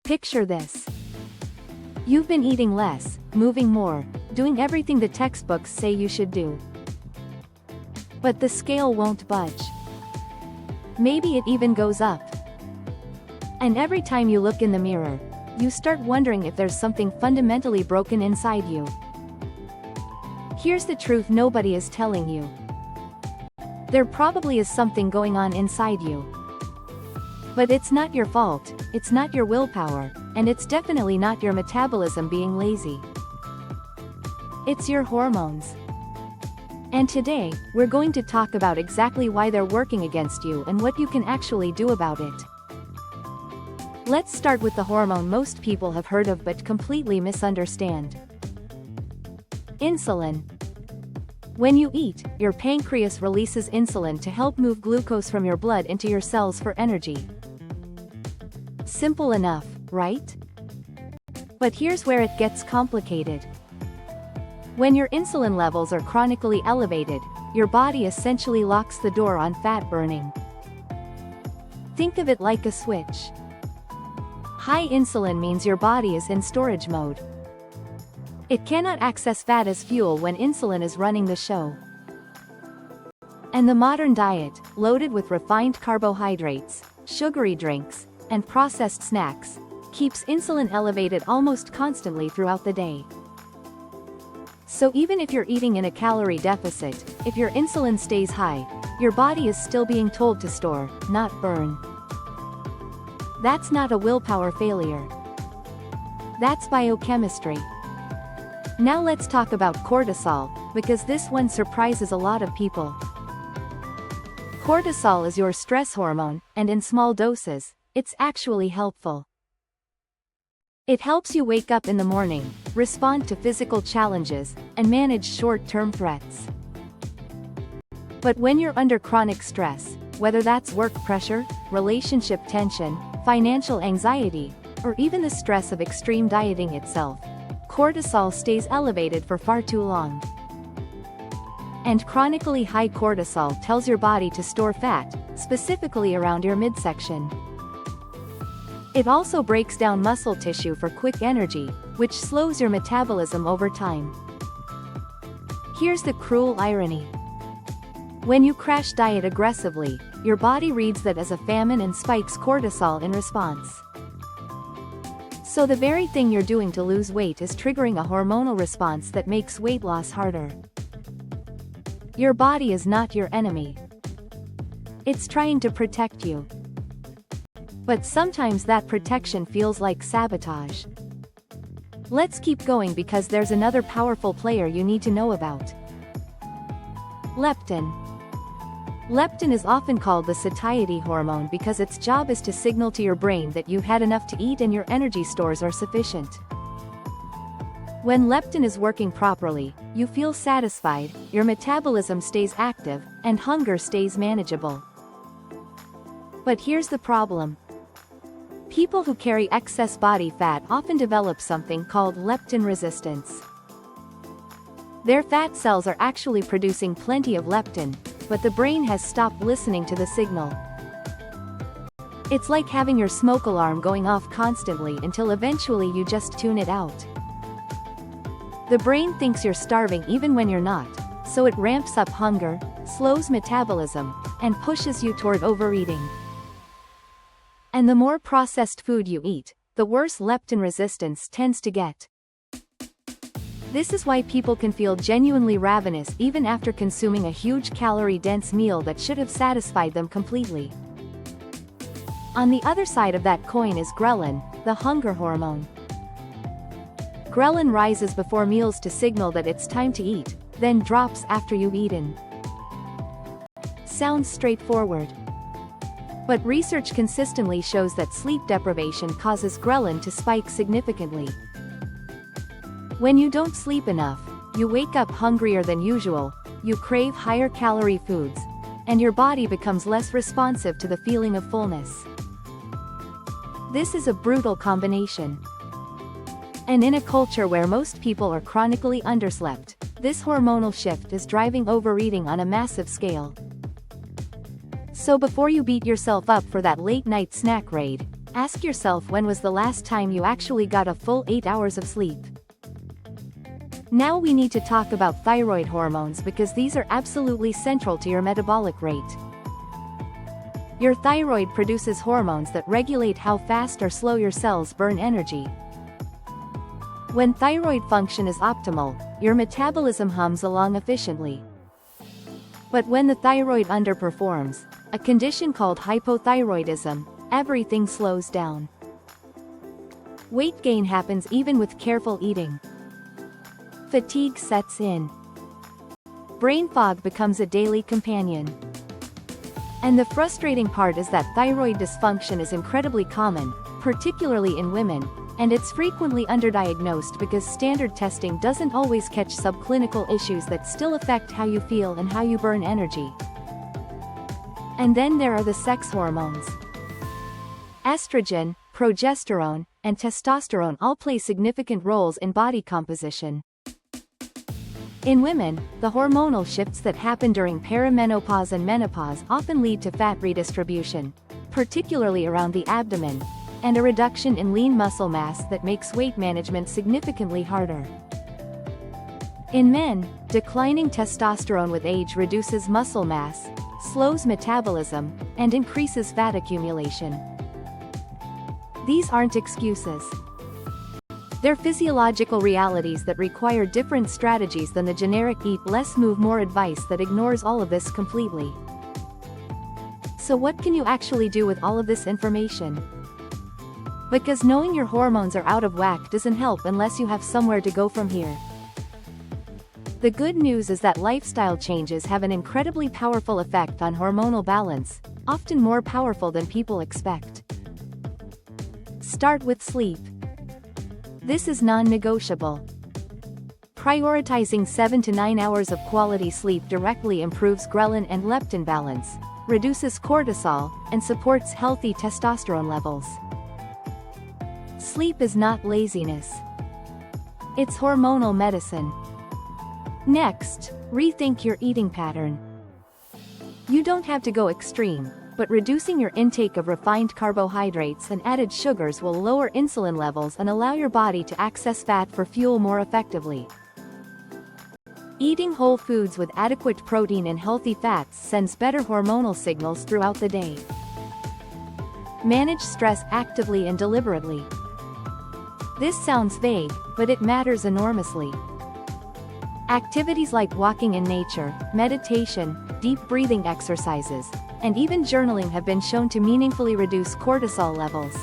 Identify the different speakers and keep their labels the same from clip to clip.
Speaker 1: Picture this. You've been eating less, moving more, doing everything the textbooks say you should do. But the scale won't budge. Maybe it even goes up. And every time you look in the mirror, you start wondering if there's something fundamentally broken inside you. Here's the truth nobody is telling you. There probably is something going on inside you. But it's not your fault, it's not your willpower, and it's definitely not your metabolism being lazy. It's your hormones. And today, we're going to talk about exactly why they're working against you and what you can actually do about it. Let's start with the hormone most people have heard of but completely misunderstand. Insulin. When you eat, your pancreas releases insulin to help move glucose from your blood into your cells for energy. Simple enough, right? But here's where it gets complicated. When your insulin levels are chronically elevated, your body essentially locks the door on fat burning. Think of it like a switch. High insulin means your body is in storage mode. It cannot access fat as fuel when insulin is running the show. And the modern diet, loaded with refined carbohydrates, sugary drinks, and processed snacks, keeps insulin elevated almost constantly throughout the day. So even if you're eating in a calorie deficit, if your insulin stays high, your body is still being told to store, not burn. That's not a willpower failure. That's biochemistry. Now let's talk about cortisol, because this one surprises a lot of people. Cortisol is your stress hormone, and in small doses, it's actually helpful. It helps you wake up in the morning, respond to physical challenges, and manage short-term threats. But when you're under chronic stress, whether that's work pressure, relationship tension, financial anxiety, or even the stress of extreme dieting itself, cortisol stays elevated for far too long. And chronically high cortisol tells your body to store fat, specifically around your midsection. It also breaks down muscle tissue for quick energy, which slows your metabolism over time. Here's the cruel irony. When you crash diet aggressively, your body reads that as a famine and spikes cortisol in response. So the very thing you're doing to lose weight is triggering a hormonal response that makes weight loss harder. Your body is not your enemy. It's trying to protect you. But sometimes that protection feels like sabotage. Let's keep going because there's another powerful player you need to know about. Leptin. Leptin is often called the satiety hormone because its job is to signal to your brain that you've had enough to eat and your energy stores are sufficient. When leptin is working properly, you feel satisfied, your metabolism stays active, and hunger stays manageable. But here's the problem. People who carry excess body fat often develop something called leptin resistance. Their fat cells are actually producing plenty of leptin, but the brain has stopped listening to the signal. It's like having your smoke alarm going off constantly until eventually you just tune it out. The brain thinks you're starving even when you're not, so it ramps up hunger, slows metabolism, and pushes you toward overeating. And the more processed food you eat, the worse leptin resistance tends to get. This is why people can feel genuinely ravenous even after consuming a huge calorie-dense meal that should have satisfied them completely. On the other side of that coin is ghrelin, the hunger hormone. Ghrelin rises before meals to signal that it's time to eat, then drops after you've eaten. Sounds straightforward. But research consistently shows that sleep deprivation causes ghrelin to spike significantly. When you don't sleep enough, you wake up hungrier than usual, you crave higher calorie foods, and your body becomes less responsive to the feeling of fullness. This is a brutal combination. And in a culture where most people are chronically underslept, this hormonal shift is driving overeating on a massive scale. So before you beat yourself up for that late-night snack raid, Ask yourself, when was the last time you actually got a full 8 hours of sleep? Now we need to talk about thyroid hormones, because these are absolutely central to your metabolic rate. Your thyroid produces hormones that regulate how fast or slow your cells burn energy. When thyroid function is optimal, your metabolism hums along efficiently. But when the thyroid underperforms, a condition called hypothyroidism, everything slows down. Weight gain happens even with careful eating. Fatigue sets in. Brain fog becomes a daily companion. And the frustrating part is that thyroid dysfunction is incredibly common, particularly in women, and it's frequently underdiagnosed because standard testing doesn't always catch subclinical issues that still affect how you feel and how you burn energy. And then there are the sex hormones. Estrogen, progesterone, and testosterone all play significant roles in body composition. In women, the hormonal shifts that happen during perimenopause and menopause often lead to fat redistribution, particularly around the abdomen, and a reduction in lean muscle mass that makes weight management significantly harder. In men, declining testosterone with age reduces muscle mass, slows metabolism, and increases fat accumulation. These aren't excuses. They're physiological realities that require different strategies than the generic eat less move more advice that ignores all of this completely. So what can you actually do with all of this information? Because knowing your hormones are out of whack doesn't help unless you have somewhere to go from here. The good news is that lifestyle changes have an incredibly powerful effect on hormonal balance, often more powerful than people expect. Start with sleep. This is non-negotiable. Prioritizing 7 to 9 hours of quality sleep directly improves ghrelin and leptin balance, reduces cortisol, and supports healthy testosterone levels. Sleep is not laziness. It's hormonal medicine. Next, rethink your eating pattern. You don't have to go extreme, but reducing your intake of refined carbohydrates and added sugars will lower insulin levels and allow your body to access fat for fuel more effectively. Eating whole foods with adequate protein and healthy fats sends better hormonal signals throughout the day. Manage stress actively and deliberately. This sounds vague, but it matters enormously. Activities like walking in nature, meditation, deep breathing exercises, and even journaling have been shown to meaningfully reduce cortisol levels.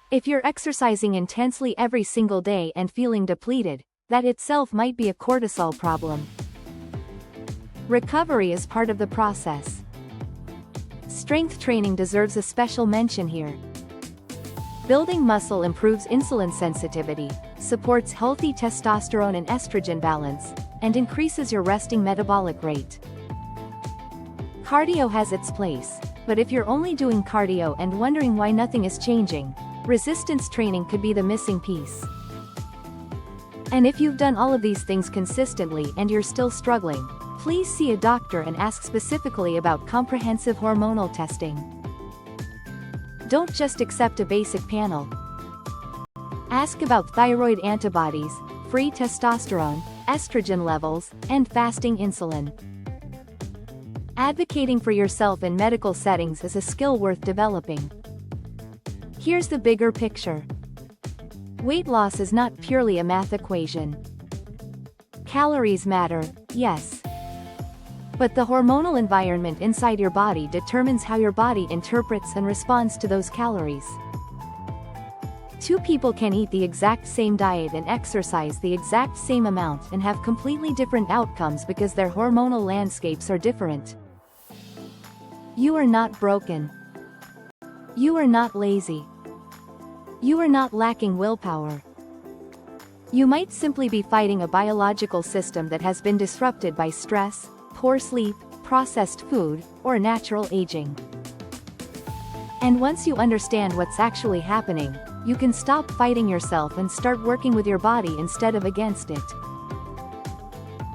Speaker 1: If you're exercising intensely every single day and feeling depleted, that itself might be a cortisol problem. Recovery is part of the process. Strength training deserves a special mention here. Building muscle improves insulin sensitivity, supports healthy testosterone and estrogen balance, and increases your resting metabolic rate. Cardio has its place, but if you're only doing cardio and wondering why nothing is changing, resistance training could be the missing piece. And if you've done all of these things consistently and you're still struggling, please see a doctor and ask specifically about comprehensive hormonal testing. Don't just accept a basic panel. Ask about thyroid antibodies, free testosterone, estrogen levels, and fasting insulin. Advocating for yourself in medical settings is a skill worth developing. Here's the bigger picture. Weight loss is not purely a math equation. Calories matter, yes. But the hormonal environment inside your body determines how your body interprets and responds to those calories. Two people can eat the exact same diet and exercise the exact same amount and have completely different outcomes because their hormonal landscapes are different. You are not broken. You are not lazy. You are not lacking willpower. You might simply be fighting a biological system that has been disrupted by stress, poor sleep, processed food, or natural aging. And once you understand what's actually happening, you can stop fighting yourself and start working with your body instead of against it.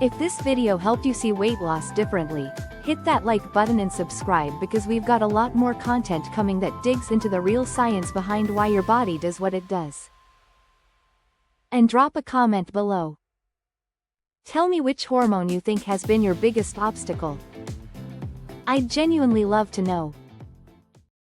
Speaker 1: If this video helped you see weight loss differently, Hit that like button and subscribe because we've got a lot more content coming that digs into the real science behind why your body does what it does. And drop a comment below. Tell me which hormone you think has been your biggest obstacle. I'd genuinely love to know.